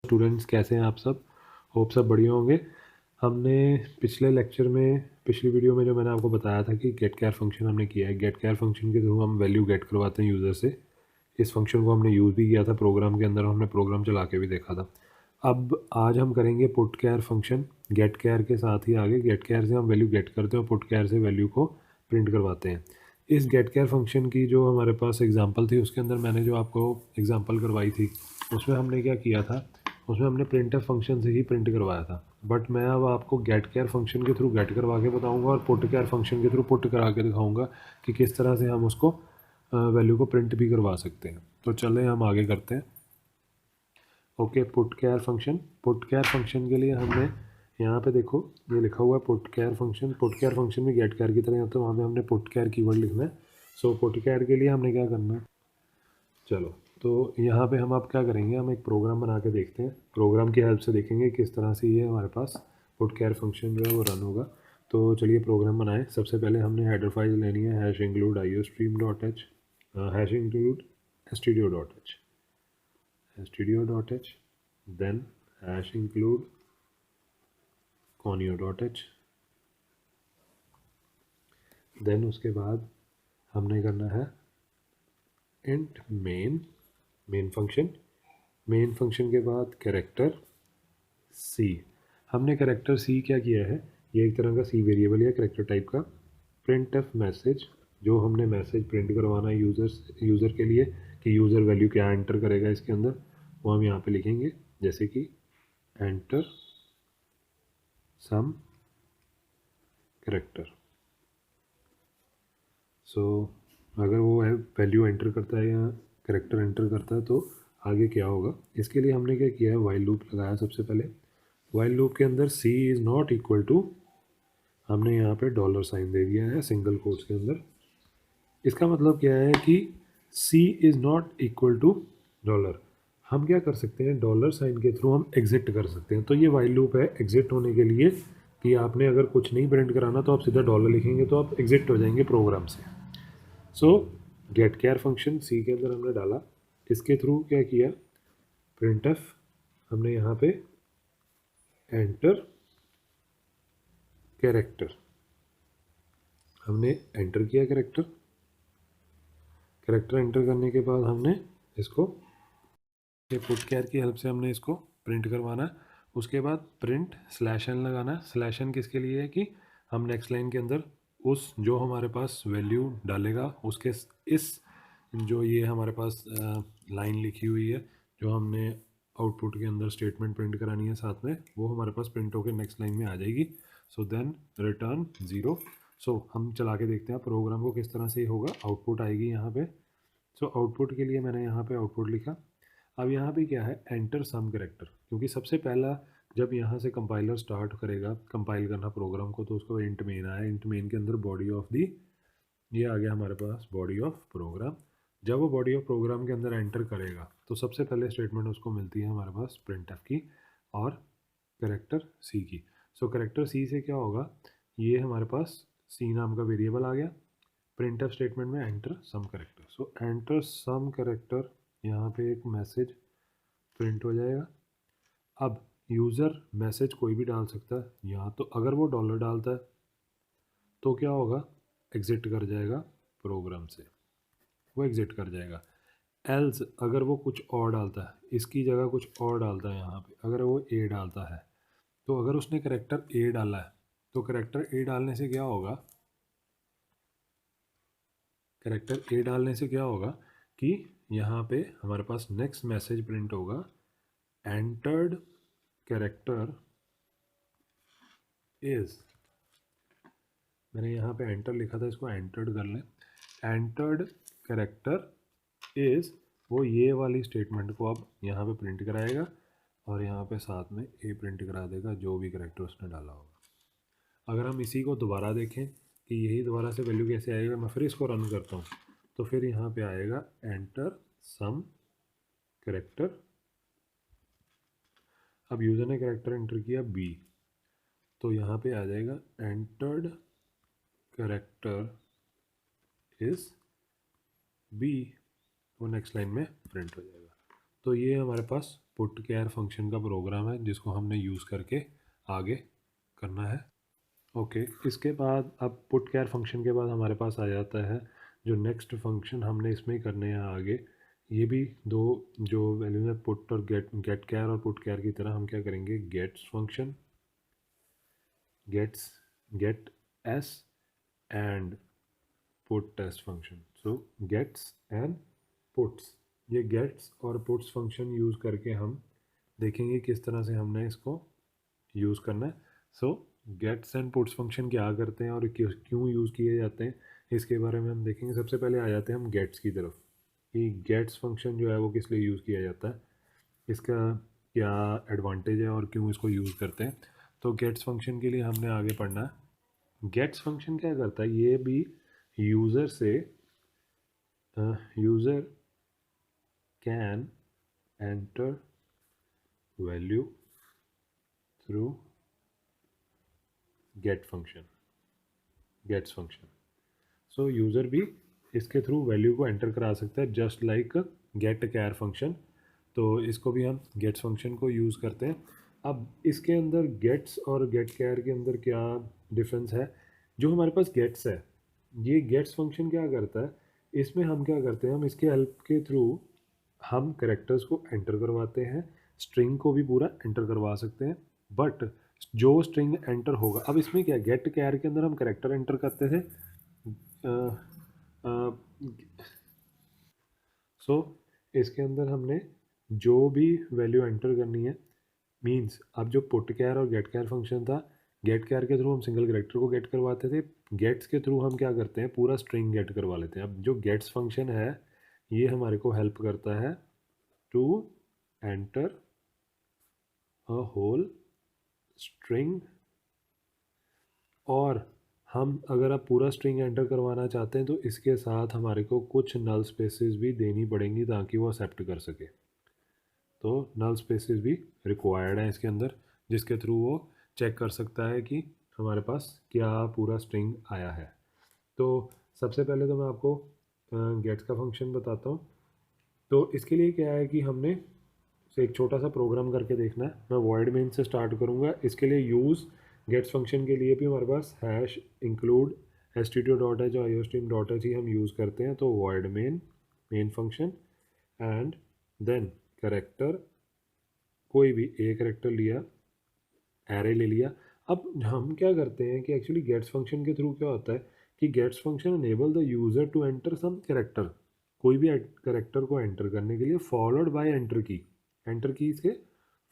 Students कैसे हैं आप सब? होप सब बढ़िया होंगे। हमने पिछले लेक्चर में, पिछली वीडियो में जो मैंने आपको बताया था कि गेट केयर फंक्शन हमने किया है। गेट केयर फंक्शन के थ्रू हम वैल्यू गेट करवाते हैं यूज़र से। इस फंक्शन को हमने यूज़ भी किया था प्रोग्राम के अंदर, हमने प्रोग्राम चला के भी देखा था। अब आज हम करेंगे put char function get char के साथ ही। आगे गेट केयर से हम वैल्यू गेट करते हैं और पुट केयर से वैल्यू को प्रिंट करवाते हैं। इस गेट केयर फंक्शन की जो हमारे पास एग्जांपल थी, उसके अंदर मैंने जो आपको एग्जांपल करवाई थी, उसमें हमने क्या किया था, उसमें हमने प्रिंटफ फंक्शन से ही प्रिंट करवाया था। बट मैं अब आपको गेट केयर फंक्शन के थ्रू गेट करवा के बताऊंगा और पुट केयर फंक्शन के थ्रू पुट करा के दिखाऊंगा कि किस तरह से हम उसको वैल्यू को प्रिंट भी करवा सकते हैं। तो चलें हम आगे करते हैं। Okay, put char function. Put char function के लिए हमने यहाँ पे देखो ये लिखा हुआ है put char function. Put char function भी गेट केयर की तरह होता है, वहाँ पे हमने पुट केयर कीवर्ड लिखना है। सो पुट केयर के लिए हमने क्या करना है, चलो तो यहाँ पे हम अब क्या करेंगे, हम एक प्रोग्राम बना के देखते हैं। प्रोग्राम की हेल्प से देखेंगे किस तरह से ये हमारे पास पुट केयर फंक्शन जो है वो रन होगा। तो चलिए प्रोग्राम बनाएं। सबसे पहले हमने हेडर फाइल लेनी है, hash include iostream.h, hash include stdio.h, stdio.h, then hash include conio.h, then उसके बाद हमने करना है int मेन फंक्शन के बाद कैरेक्टर सी। हमने कैरेक्टर सी क्या किया है, ये एक तरह का सी वेरिएबल है कैरेक्टर टाइप का। प्रिंट एफ मैसेज, जो हमने मैसेज प्रिंट करवाना है यूज़र के लिए कि यूज़र वैल्यू क्या एंटर करेगा इसके अंदर, वो हम यहाँ पे लिखेंगे, जैसे कि एंटर सम करेक्टर। सो अगर वो वैल्यू एंटर करता है या करेक्टर एंटर करता है तो आगे क्या होगा, इसके लिए हमने क्या किया है, वाइल लूप लगाया। सबसे पहले वाइल लूप के अंदर सी इज़ नॉट इक्वल टू, हमने यहाँ पे डॉलर साइन दे दिया है सिंगल कोट्स के अंदर। इसका मतलब क्या है कि C is not equal to dollar. हम क्या कर सकते हैं, डॉलर साइन के थ्रू हम एग्जिट कर सकते हैं। तो ये वाइल लूप है एग्जिट होने के लिए, कि आपने अगर कुछ नहीं प्रिंट कराना तो आप सीधा डॉलर लिखेंगे तो आप एग्जिट हो जाएंगे प्रोग्राम से। सो गेट केयर फंक्शन सी के अंदर हमने डाला, इसके थ्रू क्या किया, प्रिंट एफ हमने यहाँ पे एंटर कैरेक्टर, हमने एंटर किया कैरेक्टर एंटर करने के बाद हमने इसको पुट केयर की हेल्प से हमने इसको प्रिंट करवाना है। उसके बाद प्रिंट स्लैश एन लगाना है। स्लैश एन किसके लिए है कि हम नेक्स्ट लाइन के अंदर उस जो हमारे पास वैल्यू डालेगा उसके इस जो ये हमारे पास लाइन लिखी हुई है जो हमने आउटपुट के अंदर स्टेटमेंट प्रिंट करानी है साथ में, वो हमारे पास प्रिंट होकर नेक्स्ट लाइन में आ जाएगी। So then return 0। सो हम चला के देखते हैं प्रोग्राम को किस तरह से होगा, आउटपुट आएगी यहाँ पे। सो आउटपुट के लिए मैंने यहाँ पे आउटपुट लिखा। अब यहाँ पे क्या है, एंटर सम करेक्टर, क्योंकि सबसे पहला जब यहाँ से कंपाइलर स्टार्ट करेगा कंपाइल करना प्रोग्राम को तो उसको इंट मेन आया, इंट मेन के अंदर बॉडी ऑफ दी, ये आ गया हमारे पास बॉडी ऑफ प्रोग्राम। जब वो बॉडी ऑफ प्रोग्राम के अंदर एंटर करेगा तो सबसे पहले स्टेटमेंट उसको मिलती है हमारे पास प्रिंट एफ की और करेक्टर सी की। सो करेक्टर सी से क्या होगा, ये हमारे पास सी नाम का वेरिएबल आ गया। प्रिंट एफ स्टेटमेंट में एंटर सम करेक्टर, सो एंटर सम करेक्टर, यहाँ पे एक मैसेज प्रिंट हो जाएगा। अब यूज़र मैसेज कोई भी डाल सकता है यहाँ, तो अगर वो डॉलर डालता है तो क्या होगा, एग्जिट कर जाएगा प्रोग्राम से, वो एग्जिट कर जाएगा। एल्स अगर वो कुछ और डालता है, इसकी जगह कुछ और डालता है यहाँ पे, अगर वो ए डालता है, तो अगर उसने करेक्टर ए डाला है तो करेक्टर ए डालने से क्या होगा, करेक्टर ए डालने से क्या होगा कि यहाँ पे हमारे पास नेक्स्ट मैसेज प्रिंट होगा, एंटर्ड कैरेक्टर इज, मैंने यहाँ पे एंटर लिखा था, इसको एंटर्ड कर लें। एंटर्ड कैरेक्टर इज, वो ये वाली स्टेटमेंट को अब यहाँ पे प्रिंट कराएगा और यहाँ पे साथ में ए प्रिंट करा देगा जो भी कैरेक्टर उसने डाला होगा। अगर हम इसी को दोबारा देखें कि यही दोबारा से वैल्यू कैसे आएगा, मैं फिर इसको रन करता हूँ तो फिर यहाँ पे आएगा एंटर सम कैरेक्टर। अब यूज़र ने कैरेक्टर एंटर किया बी, तो यहाँ पे आ जाएगा एंटर्ड कैरेक्टर इज बी, वो नेक्स्ट लाइन में प्रिंट हो जाएगा। तो ये हमारे पास पुट केयर फंक्शन का प्रोग्राम है जिसको हमने यूज़ करके आगे करना है। ओके, इसके बाद अब पुट केयर फंक्शन के बाद हमारे पास आ जाता है जो नेक्स्ट फंक्शन हमने इसमें करने हैं आगे। ये भी दो जो वैल्यूज है पुट और गेट केयर और पुट केयर की तरह हम क्या करेंगे, gets function, gets, get S and put test function. So gets and puts, ये गेट्स और पुट्स फंक्शन यूज़ करके हम देखेंगे किस तरह से हमने इसको यूज़ करना है। सो गेट्स एंड पुट्स फंक्शन क्या करते हैं और क्यों यूज़ किए जाते हैं, इसके बारे में हम देखेंगे। सबसे पहले आ जाते हैं हम गेट्स की तरफ कि गेट्स फंक्शन जो है वो किस लिए यूज़ किया जाता है, इसका क्या एडवांटेज है और क्यों इसको यूज़ करते हैं। तो गेट्स फंक्शन के लिए हमने आगे पढ़ना है। गेट्स फंक्शन क्या करता है, ये भी यूज़र से user can enter value through get function, gets function. So user भी इसके थ्रू वैल्यू को एंटर करा सकता है just like get char function. तो इसको भी हम गेट्स फंक्शन को यूज़ करते हैं। अब इसके अंदर गेट्स और गेट कैर के अंदर क्या डिफरेंस है, जो हमारे पास गेट्स है, ये गेट्स फंक्शन क्या करता है, इसमें हम क्या करते हैं, हम इसके हेल्प के थ्रू हम करेक्टर्स को एंटर करवाते हैं, स्ट्रिंग को भी पूरा एंटर करवा सकते हैं। बट जो स्ट्रिंग एंटर होगा, अब इसमें क्या गेट कैर के अंदर हम करेक्टर एंटर करते थे। सो इसके अंदर हमने जो भी वैल्यू एंटर करनी है, मींस अब जो पुट कैर और गेट कैर फंक्शन था, गेट कैर के थ्रू हम सिंगल करेक्टर को गेट करवाते थे, गेट्स के थ्रू हम क्या करते हैं, पूरा स्ट्रिंग गेट करवा लेते हैं। अब जो गेट्स फंक्शन है ये हमारे को हेल्प करता है to enter a whole string, और हम अगर आप पूरा स्ट्रिंग एंटर करवाना चाहते हैं तो इसके साथ हमारे को कुछ नल स्पेसेस भी देनी पड़ेंगी ताकि वो एक्सेप्ट कर सके। तो नल स्पेसेस भी रिक्वायर्ड है इसके अंदर, जिसके थ्रू वो चेक कर सकता है कि हमारे पास क्या पूरा स्ट्रिंग आया है। तो सबसे पहले तो मैं आपको गेट्स का फंक्शन बताता हूँ। तो इसके लिए क्या है कि हमने एक छोटा सा प्रोग्राम करके देखना है। मैं वॉइड मेन से स्टार्ट करूँगा। इसके लिए यूज़ गेट्स फंक्शन के लिए भी हमारे पास हैश इंक्लूड stdio.h और iostream.h ही हम यूज़ करते हैं। तो void main function and then character, कोई भी एक करेक्टर लिया, एरे ले लिया। अब हम क्या करते हैं कि एक्चुअली गेट्स फंक्शन के थ्रू क्या होता है कि gets function enable the user to enter some character, कोई भी करेक्टर को एंटर करने के लिए followed by enter key, enter key इसके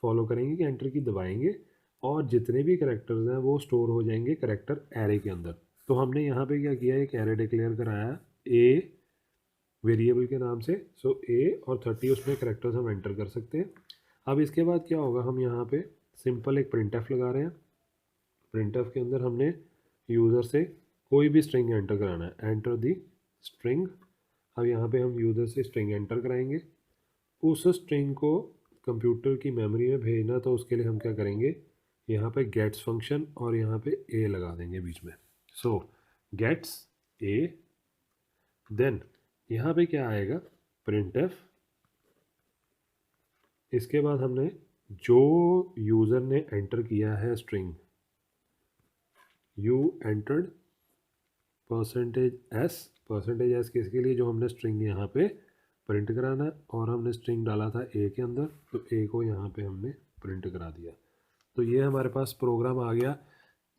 फॉलो करेंगे कि एंटर की दबाएंगे और जितने भी करेक्टर्स हैं वो स्टोर हो जाएंगे करेक्टर एरे के अंदर। तो हमने यहाँ पे क्या किया, एक एरे डिक्लेयर कराया ए वेरिएबल के नाम से। सो ए और 30 उसमें करेक्टर्स हम एंटर कर सकते हैं। अब इसके बाद क्या होगा, हम यहाँ पे सिंपल एक प्रिंटफ लगा रहे हैं। प्रिंटफ के अंदर हमने यूज़र से कोई भी स्ट्रिंग एंटर कराना है, एंटर दी स्ट्रिंग। अब यहाँ पे हम यूज़र से स्ट्रिंग एंटर कराएंगे, उस स्ट्रिंग को कंप्यूटर की मेमोरी में भेजना, तो उसके लिए हम क्या करेंगे, यहाँ पे गेट्स फंक्शन और यहाँ पे ए लगा देंगे बीच में। सो गेट्स ए, देन यहाँ पे क्या आएगा, प्रिंटफ। इसके बाद हमने जो यूज़र ने एंटर किया है string, you entered percentage S किसके लिए, जो हमने स्ट्रिंग यहाँ पे प्रिंट कराना है, और हमने स्ट्रिंग डाला था ए के अंदर, तो ए को यहाँ पे हमने प्रिंट करा दिया। तो ये हमारे पास प्रोग्राम आ गया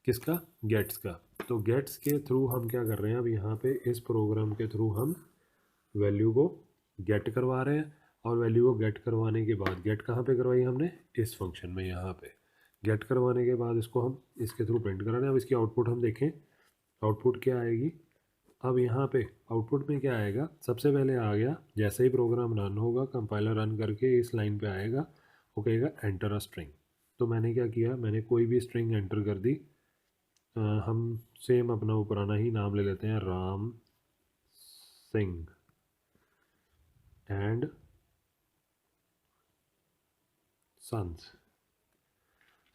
किसका, गेट्स का। तो गेट्स के थ्रू हम क्या कर रहे हैं, अब यहाँ पे इस प्रोग्राम के थ्रू हम वैल्यू को गेट करवा रहे हैं, और वैल्यू को गेट करवाने के बाद, गेट कहाँ पे करवाई हमने, इस फंक्शन में, यहाँ पे गेट करवाने के बाद इसको हम इसके थ्रू प्रिंट करा रहे हैं। अब इसकी आउटपुट हम देखें, आउटपुट क्या आएगी। अब यहाँ पे आउटपुट में क्या आएगा, सबसे पहले आ गया, जैसे ही प्रोग्राम रन होगा, कंपाइलर रन करके इस लाइन पे आएगा, वो कहेगा एंटर अ स्ट्रिंग। तो मैंने क्या किया, मैंने कोई भी स्ट्रिंग एंटर कर दी। हम सेम अपना वो पुराना ही नाम ले लेते हैं, राम सिंह एंड सन्स।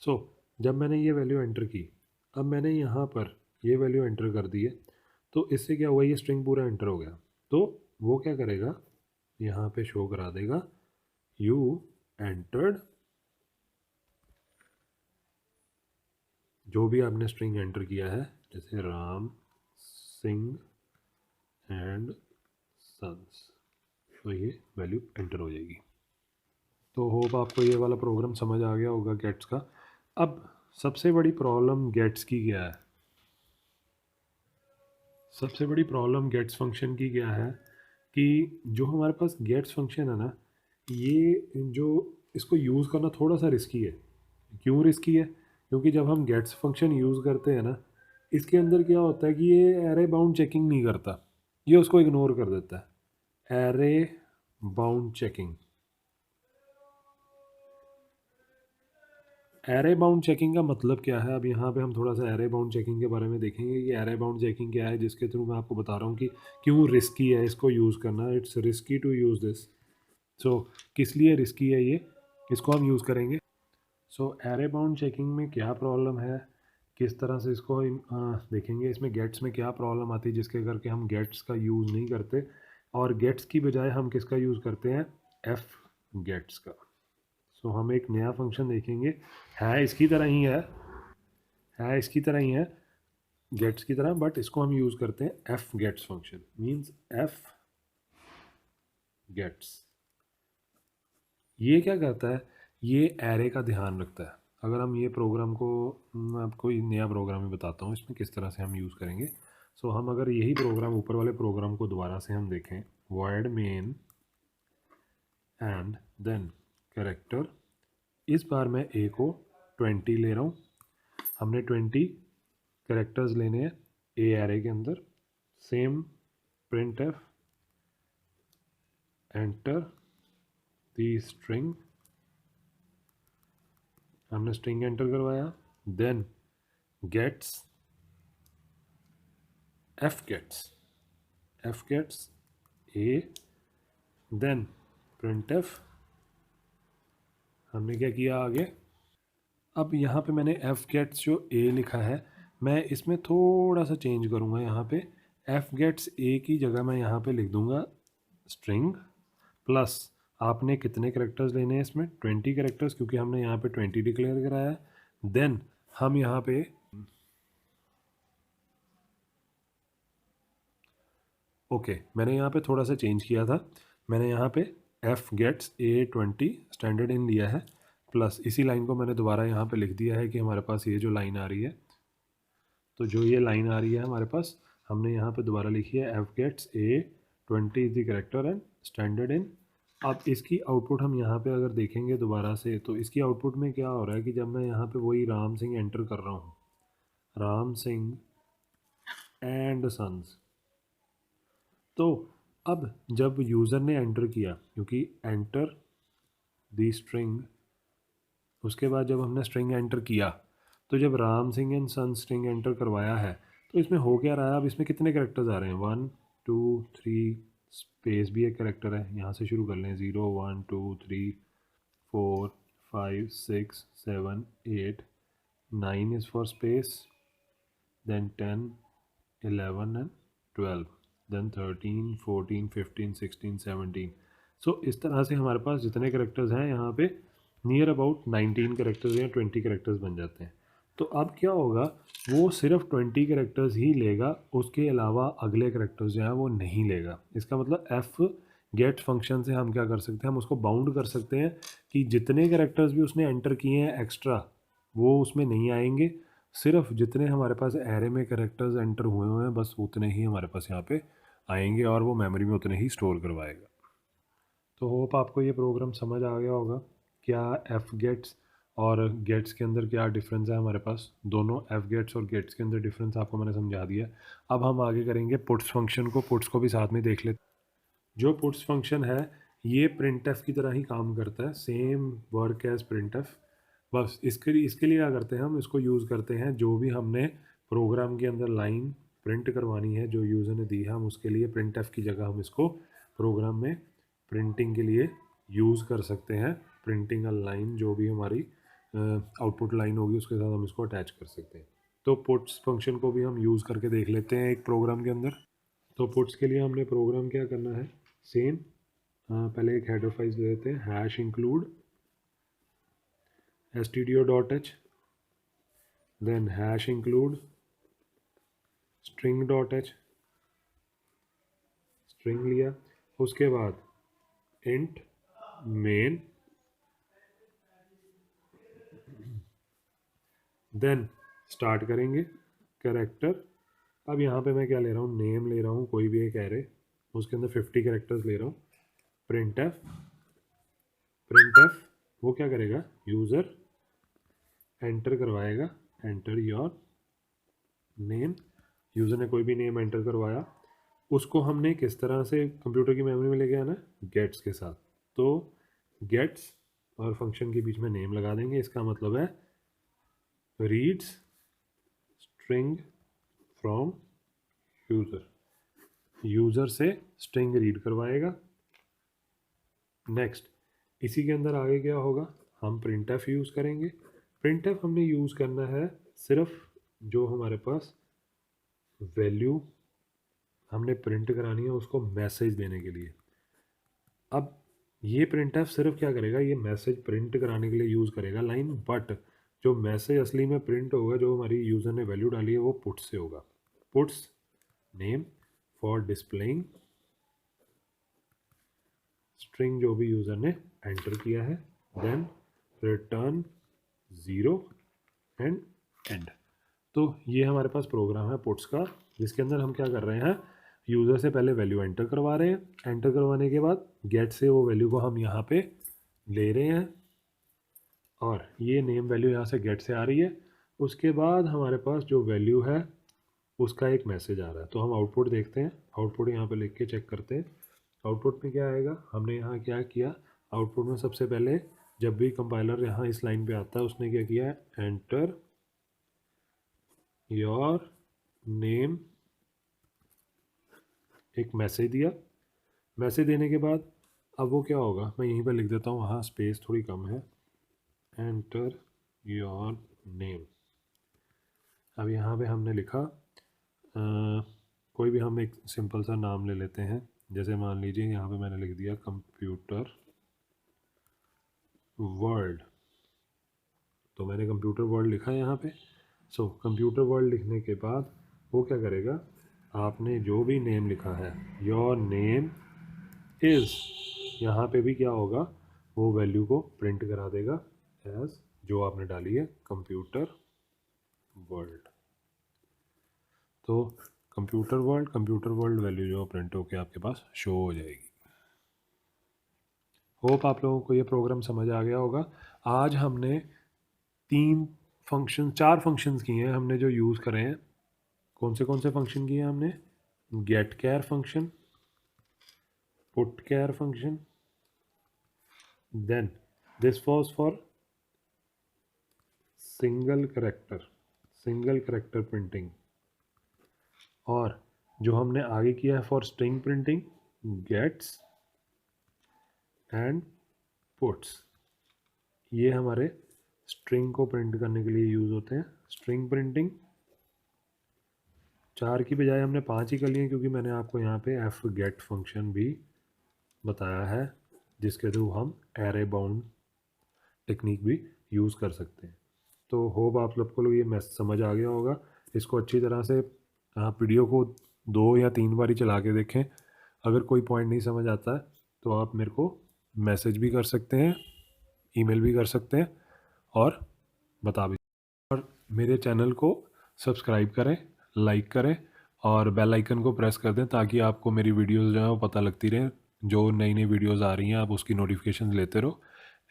सो जब मैंने ये वैल्यू एंटर की, अब मैंने यहाँ पर ये वैल्यू एंटर कर दी है, तो इससे क्या हुआ, ये स्ट्रिंग पूरा एंटर हो गया। तो वो क्या करेगा, यहाँ पे शो करा देगा यू एंटर्ड, जो भी आपने स्ट्रिंग एंटर किया है, जैसे राम सिंह एंड सन्स, तो ये वैल्यू एंटर हो जाएगी। तो होप आपको ये वाला प्रोग्राम समझ आ गया होगा गेट्स का। अब सबसे बड़ी प्रॉब्लम गेट्स की क्या है? सबसे बड़ी प्रॉब्लम गेट्स फंक्शन की क्या है कि जो हमारे पास गेट्स फंक्शन है ना, ये जो इसको यूज़ करना थोड़ा सा रिस्की है। क्यों रिस्की है? क्योंकि जब हम गेट्स फंक्शन यूज़ करते हैं ना, इसके अंदर क्या होता है कि ये एरे बाउंड चेकिंग नहीं करता, ये उसको इग्नोर कर देता है। Array bound checking, array bound checking का मतलब क्या है? अब यहाँ पे हम थोड़ा सा एरे बाउंड चेकिंग के बारे में देखेंगे कि एरे बाउंड चेकिंग क्या है, जिसके थ्रू मैं आपको बता रहा हूँ कि क्यों रिस्की है इसको यूज़ करना। It's risky to use this. So किस लिए रिस्की है ये, इसको हम यूज़ करेंगे। सो एरे बाउंड चेकिंग में क्या प्रॉब्लम है, किस तरह से इसको देखेंगे। इसमें गेट्स में क्या प्रॉब्लम आती है जिसके करके हम गेट्स का यूज़ नहीं करते, और गेट्स की बजाय हम किसका यूज़ करते हैं? एफ गेट्स का। सो हम एक नया फंक्शन देखेंगे, है इसकी तरह ही है इसकी तरह ही है गेट्स की तरह, बट इसको हम यूज़ करते हैं F gets function. Means F gets ये क्या करता है? ये एरे का ध्यान रखता है। अगर हम ये प्रोग्राम को, मैं आपको कोई नया प्रोग्राम ही बताता हूँ इसमें किस तरह से हम यूज़ करेंगे। सो हम अगर यही प्रोग्राम, ऊपर वाले प्रोग्राम को दोबारा से हम देखें, void main and then character, इस बार मैं ए को 20 ले रहा हूँ। हमने 20 कैरेक्टर्स लेने हैं ए एरे के अंदर। Same print F enter the string, हमने स्ट्रिंग एंटर करवाया, देन गेट्स एफ गेट्स ए, देन प्रिंट एफ। हमने क्या किया आगे? अब यहाँ पे मैंने एफ गेट्स जो ए लिखा है, मैं इसमें थोड़ा सा चेंज करूँगा। यहाँ पे एफ गेट्स ए की जगह मैं यहाँ पे लिख दूँगा स्ट्रिंग प्लस, आपने कितने करेक्टर्स लेने हैं इसमें? 20 करेक्टर्स, क्योंकि हमने यहाँ पे 20 डिक्लेयर कराया है। देन हम यहाँ पे ओके, मैंने यहाँ पे थोड़ा सा चेंज किया था। मैंने यहाँ पे F gets A 20 standard in लिया है, प्लस इसी लाइन को मैंने दोबारा यहाँ पे लिख दिया है कि हमारे पास ये जो लाइन आ रही है, तो जो ये लाइन आ रही है हमारे पास, हमने यहाँ पे दोबारा लिखी है F gets A 20 is the character and standard in. अब इसकी आउटपुट हम यहाँ पे अगर देखेंगे दोबारा से, तो इसकी आउटपुट में क्या हो रहा है कि जब मैं यहाँ पे वही राम सिंह एंटर कर रहा हूँ, राम सिंह एंड सन्स, तो अब जब यूज़र ने एंटर किया, क्योंकि एंटर दी स्ट्रिंग, उसके बाद जब हमने स्ट्रिंग एंटर किया, तो जब Ram Singh and son string enter करवाया है, तो इसमें हो क्या रहा है? अब इसमें कितने करेक्टर्स आ रहे हैं? 1 2 3, स्पेस भी एक करेक्टर है, यहाँ से शुरू कर लें। 0 1 2 3 4 5 6 7 8, 9 is for space, then 10 11 and 12, then 13 14 15 16 17। सो इस तरह से हमारे पास जितने करेक्टर्स हैं यहाँ पे, नियर अबाउट 19 करेक्टर्स या 20 करेक्टर्स बन जाते हैं। तो अब क्या होगा, वो सिर्फ 20 करेक्टर्स ही लेगा, उसके अलावा अगले करेक्टर्स जो हैं वो नहीं लेगा। इसका मतलब एफ गेट फंक्शन से हम क्या कर सकते हैं? हम उसको बाउंड कर सकते हैं कि जितने करेक्टर्स भी उसने एंटर किए हैं एक्स्ट्रा, वो उसमें नहीं आएंगे। सिर्फ जितने हमारे पास एरे में कैरेक्टर्स एंटर हुए हुए हैं, बस उतने ही हमारे पास यहाँ पे आएंगे, और वो मेमोरी में उतने ही स्टोर करवाएगा। तो होप आपको ये प्रोग्राम समझ आ गया होगा, क्या एफ गेट्स और गेट्स के अंदर क्या डिफरेंस है हमारे पास। दोनों एफ गेट्स और गेट्स के अंदर डिफरेंस आपको मैंने समझा दिया। अब हम आगे करेंगे पुट्स फंक्शन को, पुट्स को भी साथ में देख लेते। जो पुट्स फंक्शन है, ये प्रिंट एफ की तरह ही काम करता है, same work as print F. बस इसके लिए क्या करते हैं, हम इसको यूज़ करते हैं, जो भी हमने प्रोग्राम के अंदर लाइन प्रिंट करवानी है जो यूज़र ने दी है, हम उसके लिए प्रिंट एफ की जगह हम इसको प्रोग्राम में प्रिंटिंग के लिए यूज़ कर सकते हैं। प्रिंटिंग अ लाइन, जो भी हमारी आउटपुट लाइन होगी उसके साथ हम इसको अटैच कर सकते हैं। तो पुट्स फंक्शन को भी हम यूज़ करके देख लेते हैं एक प्रोग्राम के अंदर। तो पुट्स के लिए हमने प्रोग्राम क्या करना है, सेम पहले एक हेडर फाइल दे देते हैं, hash include stdio.h, then hash include string.h, string लिया, उसके बाद इंट मेन, देन स्टार्ट करेंगे कैरेक्टर। अब यहाँ पे मैं क्या ले रहा हूँ, नेम ले रहा हूँ, कोई भी एक एरे, उसके अंदर 50 कैरेक्टर्स ले रहा हूँ। प्रिंट एफ वो क्या करेगा, यूज़र एंटर करवाएगा, एंटर योर नेम, यूज़र ने कोई भी नेम एंटर करवाया, उसको हमने किस तरह से कंप्यूटर की मेमोरी में लेके आना, गेट्स के साथ। तो गेट्स और फंक्शन के बीच में नेम लगा देंगे, इसका मतलब है रीड्स स्ट्रिंग फ्रॉम यूज़र से स्ट्रिंग रीड करवाएगा। नेक्स्ट, इसी के अंदर आगे क्या होगा, हम प्रिंट एफ यूज़ करेंगे। प्रिंट एफ हमने यूज़ करना है सिर्फ जो हमारे पास वैल्यू हमने प्रिंट करानी है उसको मैसेज देने के लिए। अब ये प्रिंट एफ सिर्फ क्या करेगा, ये मैसेज प्रिंट कराने के लिए यूज़ करेगा लाइन, बट जो मैसेज असली में प्रिंट होगा, जो हमारी यूज़र ने वैल्यू डाली है, वो पुट्स से होगा। Puts name for displaying string जो भी यूज़र ने एंटर किया है, देन रिटर्न 0 एंड एंड। तो ये हमारे पास प्रोग्राम है पुट्स का, जिसके अंदर हम क्या कर रहे हैं, यूज़र से पहले वैल्यू एंटर करवा रहे हैं, एंटर करवाने के बाद गेट से वो वैल्यू को हम यहाँ पे ले रहे हैं, और ये नेम वैल्यू यहाँ से गेट से आ रही है। उसके बाद हमारे पास जो वैल्यू है उसका एक मैसेज आ रहा है, तो हम आउटपुट देखते हैं। आउटपुट यहाँ पे लिख के चेक करते हैं, आउटपुट में क्या आएगा। हमने यहाँ क्या किया, आउटपुट में सबसे पहले जब भी कंपाइलर यहाँ इस लाइन पे आता है, उसने क्या किया है, एंटर योर नेम, एक मैसेज दिया। मैसेज देने के बाद अब वो क्या होगा, मैं यहीं पर लिख देता हूँ, वहाँ स्पेस थोड़ी कम है, एंटर योर नेम। अब यहाँ पे हमने लिखा कोई भी हम एक सिंपल सा नाम ले लेते हैं, जैसे मान लीजिए यहाँ पे मैंने लिख दिया कंप्यूटर वर्ल्ड, तो मैंने कंप्यूटर वर्ल्ड लिखा है यहाँ पे। सो कंप्यूटर वर्ल्ड लिखने के बाद वो क्या करेगा, आपने जो भी नेम लिखा है, योर नेम इज़, यहाँ पे भी क्या होगा, वो वैल्यू को प्रिंट करा देगा एज जो आपने डाली है, कंप्यूटर वर्ल्ड। तो कंप्यूटर वर्ल्ड वैल्यू जो प्रिंट होके आपके पास शो हो जाएगी। होप आप लोगों को ये प्रोग्राम समझ आ गया होगा। आज हमने 4 फंक्शंस किए हैं हमने जो यूज़ करे हैं। कौन से फंक्शन किए हैं हमने, get char function, put char function, then this was for single character printing, और जो हमने आगे किया है for string printing, gets and puts. ये हमारे स्ट्रिंग को प्रिंट करने के लिए यूज़ होते हैं। स्ट्रिंग प्रिंटिंग 4 की बजाय हमने 5 ही कर लिए, क्योंकि मैंने आपको यहाँ पे एफ गेट फंक्शन भी बताया है, जिसके थ्रू हम एरे बाउंड टेक्निक भी यूज़ कर सकते हैं। तो होप आप लोग को ये मैसेज समझ आ गया होगा। इसको अच्छी तरह से आप वीडियो को 2 या 3 बार ही चला के देखें। अगर कोई पॉइंट नहीं समझ आता है तो आप मेरे को मैसेज भी कर सकते हैं, ईमेल भी कर सकते हैं, और बता भी। और मेरे चैनल को सब्सक्राइब करें, लाइक करें, और बेल आइकन को प्रेस कर दें, ताकि आपको मेरी वीडियोस जो है वो पता लगती रहे। जो नई वीडियोस आ रही हैं आप उसकी नोटिफिकेशन लेते रहो।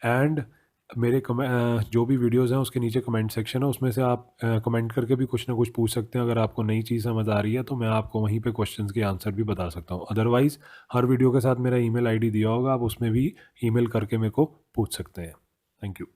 एंड मेरे जो भी वीडियोस हैं उसके नीचे कमेंट सेक्शन है, उसमें से आप कमेंट करके भी कुछ ना कुछ पूछ सकते हैं। अगर आपको नई चीज़ समझ आ रही है तो मैं आपको वहीं पे क्वेश्चंस के आंसर भी बता सकता हूँ। अदरवाइज़ हर वीडियो के साथ मेरा ईमेल आईडी दिया होगा, आप उसमें भी ईमेल करके मेरे को पूछ सकते हैं। Thank you.